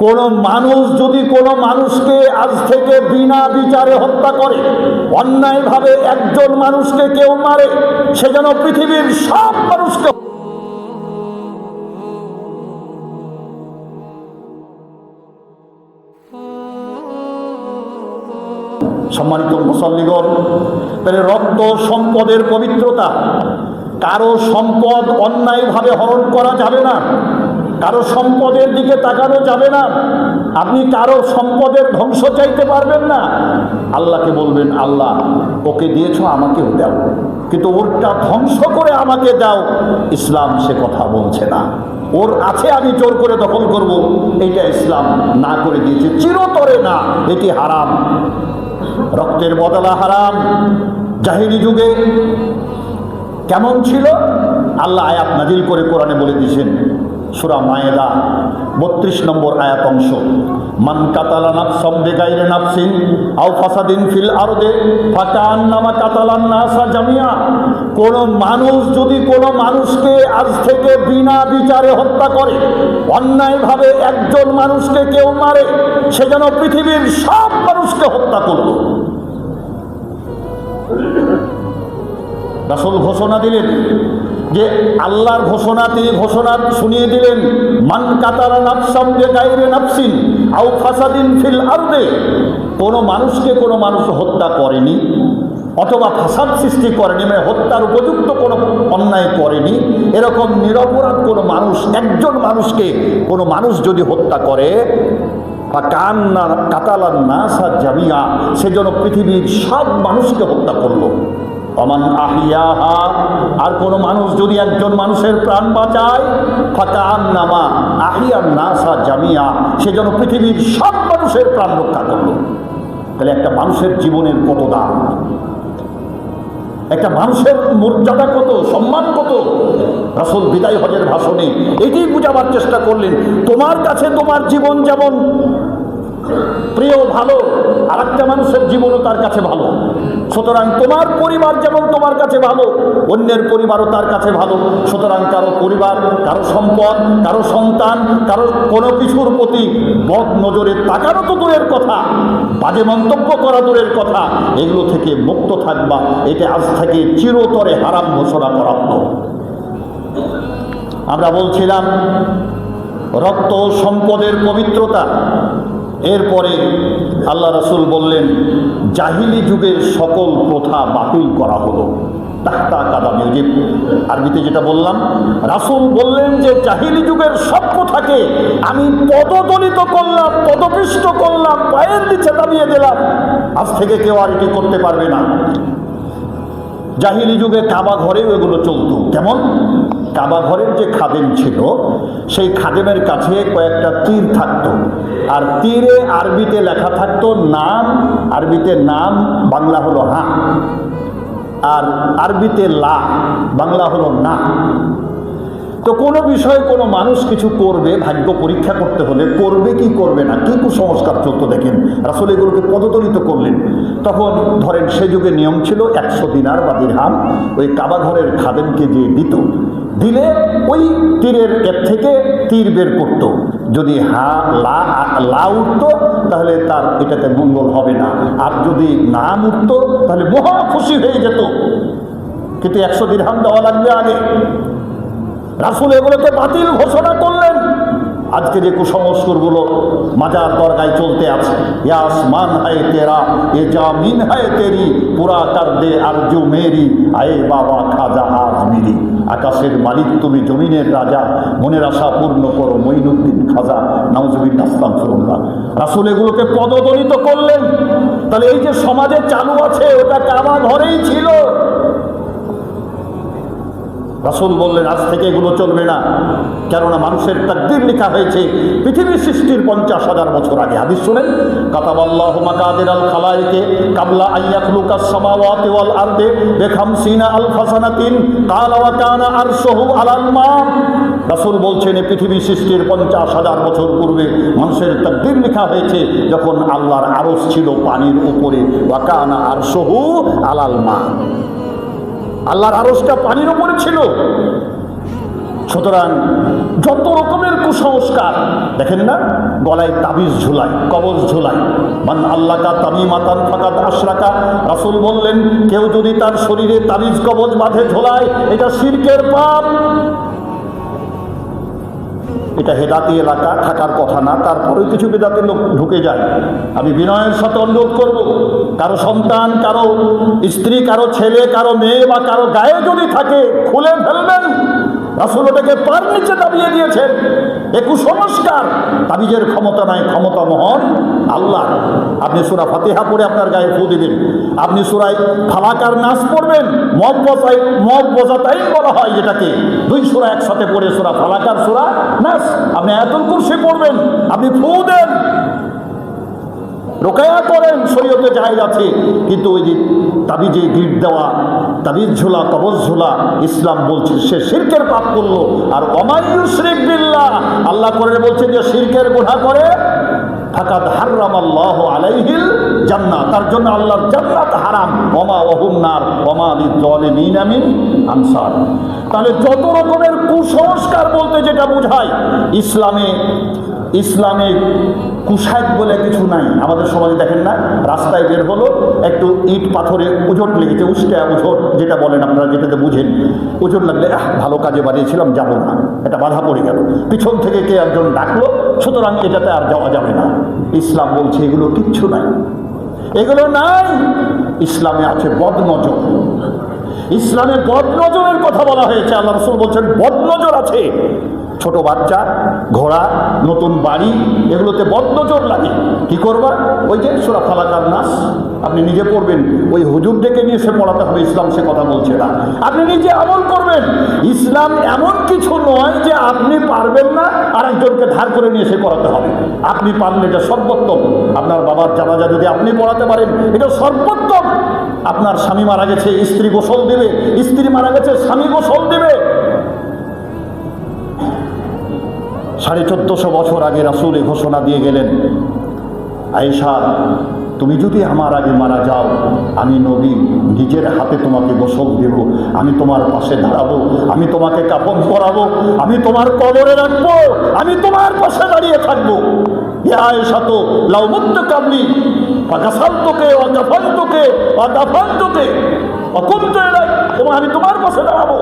কোনো মানুষ যদি কোনো মানুষকে আজ থেকে বিনা বিচারে হত্যা করে, অন্যায়ভাবে একজন মানুষকে কেউ মারে, সে যেন পৃথিবীর সব মানুষকে। সম্মানিত মুসল্লিগণ, তাহলে রক্ত সম্পদের পবিত্রতা, কারো সম্পদ অন্যায়ভাবে হরণ করা যাবে না, কারো সম্পদের দিকে তাকানো যাবে না। আপনি কারো সম্পদের ধ্বংস চাইতে পারবেন না। আল্লাহকে বলবেন, আল্লাহ ওকে দিয়েছো আমাকেও দাও, কিন্তু ওরটা ধ্বংস করে আমাকে দাও। ইসলাম সে কথা বলছে না। ওর আছে আমি জোর করে দখল করব, এইটা ইসলাম না করে দিয়েছে, চিরতরে না, এটি হারাম। রক্তের বদলা হারাম। জাহিলি যুগে কেমন ছিল আল্লাহ আয়াত নাজিল করে কোরআনে বলে দিয়েছেন। সূরা মায়েদা 32 নম্বর আয়াত অংশ, মান কাতালা নাফসাম বিগাইরি নাফসিন আও ফাসাদিন ফিল আরদে ফাকান্নামা কাতালান নাসা জামিয়া। কোন মানুষ যদি কোনো মানুষকে আজ থেকে বিনা বিচারে হত্যা করে, অন্যায়ভাবে একজন মানুষকে কেউ মারে, সে যেন পৃথিবীর সব মানুষকে হত্যা করল। রাসূল ঘোষণা দিলেন যে আল্লাহর ঘোষণা, তিনি ঘোষণা শুনিয়ে দিলেন, মান কাতালা নাফসাম বিগাইরি নাফসিন আও ফাসাদিন ফিল আরদে। কোনো মানুষকে কোনো মানুষ হত্যা করেনি অথবা ফাসাদ সৃষ্টি করেনি, মানে হত্যার উপযুক্ত কোনো অন্যায় করেনি, এরকম নিরপরাধ কোনো মানুষ, একজন মানুষকে কোনো মানুষ যদি হত্যা করে, কাতালান নাসা জামিয়া, সেজন্য পৃথিবীর সব মানুষকে হত্যা করলো। অমান আহিয়াহা, আর কোনো মানুষ যদি একজন মানুষের প্রাণ বাঁচায়, ফাকান্নামা আহিয়ান নাসা জামিয়া, সেজন্য পৃথিবীর সব মানুষের প্রাণ রক্ষা করলো। তাহলে একটা মানুষের জীবনের কত দাম, একটা মানুষের মর্যাদা কত, সম্মান কত। রাসূল বিদায় হজের ভাষণে এটাই বুঝাবার চেষ্টা করলেন, তোমার কাছে তোমার জীবন যেমন প্রিয়, ভালো, আর একটা মানুষের জীবনও তার কাছে ভালো। সুতরাং তোমার পরিবার যেমন তোমার কাছে ভালো, অন্যের পরিবারও তার কাছে ভালো। সুতরাং কারো পরিবার, কারো সম্পদ, কারো সন্তান, কারো কোনো কিছুর প্রতি বদ নজরে তাকানো তো দূরের কথা, বাজে মন্তব্য করা দূরের কথা, এগুলো থেকে মুক্ত থাকবা। এটা আজ থেকে চিরতরে হারাম ঘোষণা করা হলো। আমরা বলছিলাম রক্ত সম্পদের পবিত্রতা। এরপরে আল্লাহ রাসূল বললেন, জাহিলি যুগের সকল প্রথা বাতিল করা হলো। তাহতা কাদামি উজিব, আরবিতে যেটা বললাম, রাসূল বললেন যে জাহিলি যুগের সব প্রথাকে আমি পদদলিত করলাম, পদপিষ্ট করলাম, পায়ের নিচে দাবিয়ে দিলাম। আজ থেকে কেউ আর এটি করতে পারবে না। জাহিলি যুগে কাবা ঘরেও এগুলো চলতো। কেমন? কাবা ঘরের যে খাদেম ছিল, সেই খাদেমের কাছে কয়েকটা তীর থাকতো, আর তীরে আরবিতে লেখা থাকতো নাম, আরবিতে নাম, বাংলা হলো হা, আর আরবিতে লা, বাংলা হলো না। তো কোনো বিষয়ে কোনো মানুষ কিছু করবে, ভাগ্য পরীক্ষা করতে হলে করবে কি করবে না, কি কুসংস্কার চলতো দেখেন, রাসূল এগুলোকে পদদলিত করলেন। তখন ধরেন সে যুগে নিয়ম ছিল 100 দিনার বা দিরহাম ওই কাবা ঘরের খাদেমকে যে দিত, দিলে ওই তীরের এর থেকে তীর বের করতো। যদি লা উঠতো তাহলে তার এটাতে মঙ্গল হবে না, আর যদি নাম উঠতো তাহলে মহা খুশি হয়ে যেত। কিন্তু 100 দিরহাম দেওয়া লাগবে আগে। রাসূল এগুলোকে বাতিল ঘোষণা করলেন। আজকে যে কুসংস্কারগুলো মাজার দরগায় চলতে আছে, ইয়া আসমান হায় তেরা, এ জামিন হায় তেরি, পুরা কর দে আরজু মেরি, আয়ে বাবা খাজা আজমিরি। আকাশের মালিক তুমি, জমিনের রাজা, মনের আশা পূর্ণ করো মঈনুদ্দিন খাজা। নাউজুবিল্লাহ, আস্তাগফিরুল্লাহ। রাসূল এগুলোকে পদদলিত করলেন। তাহলে এই যে সমাজে চালু আছে, ওটা কাবা ঘরেই ছিল। রাসূল বললেন আজ থেকে এগুলো চলবে না, কেননা মানুষের তাকদীর লেখা হয়েছে পৃথিবীর সৃষ্টির 50,000 বছর আগে। হাদিস শুনেন, কাতাবাল্লাহু মাকাদিরাল খালাইকে কাবলা আন ইয়াখলুকাস সামাওয়াতি ওয়াল আরদি বি50 আলফা সানাতিন ক্বালা ওয়া কানা আরশুহু আলাল মা। রাসূল বলছেন এই পৃথিবী সৃষ্টির 50,000 বছর পূর্বে মানুষের তাকদীর লেখা হয়েছে যখন আল্লাহর আরশ ছিল পানির উপরে, ওয়া কানা আরশুহু আলাল মা। আল্লাহর আরশটা পানির উপরে ছিল। সুতরাং যত রকমের কুসংস্কার দেখেন না, গলায় তাবিজ ঝুলায়, কবজ ঝুলায়, মান আল্লাকা তামিমাতান ফাকাদ আশরাকা। রাসূল বললেন, কেউ যদি তার শরীরে তাবিজ কবজ বাঁধে ঝোলায়, এটা শিরকের পাপ। এটা হেদাতি এলাকা থাকার কথা না, তারপরেও কিছু বেদাতি লোক ঢুকে যায়। আমি বিনয়ের সাথে অনুরোধ করব, কারো সন্তান, কারো স্ত্রী, কারো ছেলে, কারো মেয়ে বা কারো গায়ে যদি থাকে খুলে ফেলবেন। রাসূল ওটাকে পার নিচে দাবিয়ে দিয়েছেন। এ কুসংস্কার। তাবিজের ক্ষমতা নাই, ক্ষমতা মহান আল্লাহ। আপনি সূরা ফাতিহা পড়ে আপনার গায়ে ফু দিবেন, আপনি সূরা ফালাক আর নাস পড়বেন, মুআওযাতাইন বলা হয় যেটাকে, দুই সূরা একসাথে পড়ে সূরা ফালাক আর সূরা নাস, আপনি আয়াতুল কুরসি পড়বেন, আপনি ফু দেন, রোকায়া করেন, শরীয়তে জায়েজ আছে। কিন্তু ওই যে তাবিজে গিট দেওয়া, তাবিজ ঝোলা, কবজ ঝোলা, ইসলাম বলছে সে শিরকের পাপ করলো। আর ওয়ামান ইউশরিক বিল্লাহ, আল্লাহ করে বলছে যে শিরকের গুনাহ করে, ফাকাদ হারামাল্লাহু আলাইহিল জান্নাহ, তার জন্য আল্লাহর জান্নাত হারাম। ওমা ওয়াহুম নার ওমা লিয-যালিমিনা মিন আনসার। তাহলে যত রকমের কুসংস্কার বলতে যেটা বোঝায়, ইসলামে কুশাইত বলে কিছু নাই। আমাদের সমাজে দেখেন না, রাস্তায় বের হলো, একটু ইট পাথরে উজট লেগেছে, উস্কা উজট যেটা বলেন আপনারা, যেটাতে বুঝেন, উজট লাগলে ভালো কাজে বানিয়েছিলাম, যাব না, এটা বাধা পড়ে গেল, পিছন থেকে কে একজন ডাকলো, সুতরাং এটাতে আর যাওয়া যাবে না। ইসলাম বলছে এগুলো কিচ্ছু নাই, এগুলো নাই। ইসলামে আছে বদনজর। ইসলামে বদনজরের কথা বলা হয়েছে। আল্লাহ রাসূল বলছেন বদনজর আছে। ছোট বাচ্চা, ঘোড়া, নতুন বাড়ি, এগুলোতে বদনজর লাগে। কি করবা? ওই যে সূরা ফালাক আর নাস আপনি নিজে পড়বেন, ওই হুজুর ডেকে নিয়ে সে পড়াতে হবে, ইসলাম সে কথা বলছে না। আপনি নিজে আমল করবেন। ইসলাম এমন কিছু নয় যে আপনি পারবেন না আর একজনকে ধার করে নিয়ে সে পড়াতে হবে। আপনি পারলে এটা সর্বোত্তম। আপনার বাবার জানাজা যদি আপনি পড়াতে পারেন, এটা সর্বোত্তম। আপনার স্বামী মারা গেছে, স্ত্রী গোসল দেবে, স্ত্রী মারা গেছে, স্বামী গোসল দেবে। 1450 বছর আগে রাসূল এই ঘোষণা দিয়ে গেলেন, আয়েশা, তুমি যদি আমার আগে মারা যাও, আমি নবী নিজের হাতে তোমাকে গোসল দেব, আমি তোমার পাশে দাঁড়াবো, আমি তোমাকে কাফন পরাবো, আমি তোমার কবরে রাখবো, আমি তোমার পাশে দাঁড়িয়ে থাকবো। ইয়া আয়েশা, তো লাউ মুত্তা কাবলি ফাগাসালতুকে ওয়া কাফানতুকে ওয়া দাফানতুকে ওয়া কুনতু ইলাইক, আমি তোমার পাশে দাঁড়াবো।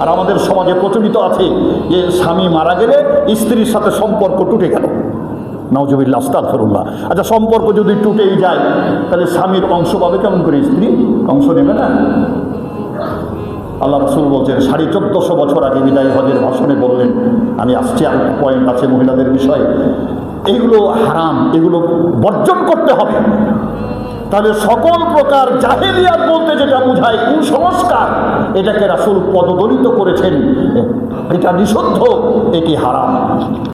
আর আমাদের সমাজে প্রচলিত আছে যে স্বামী মারা গেলে স্ত্রীর সাথে সম্পর্ক টুটে গেল। নাউজুবিল্লাহ, আস্তাগফিরুল্লাহ। আচ্ছা, সম্পর্ক যদি টুটেই যায়, তাহলে স্বামীর অংশ পাবে কেমন করে? স্ত্রী অংশ নেবে না। আল্লাহ রাসূল বলছেন 1450 বছর আগে বিদায় হজের ভাষণে বললেন, আমি আসছি, আর পয়েন্ট আছে মহিলাদের বিষয়ে, এইগুলো হারাম, এগুলো বর্জন করতে হবে। তাহলে সকল প্রকার জাহেলিয়াত বলতে যেটা বোঝায় কুসংস্কার, এটাকে রাসূল পদদলিত করেছেন। এটা নিষিদ্ধ, এটি হারাম।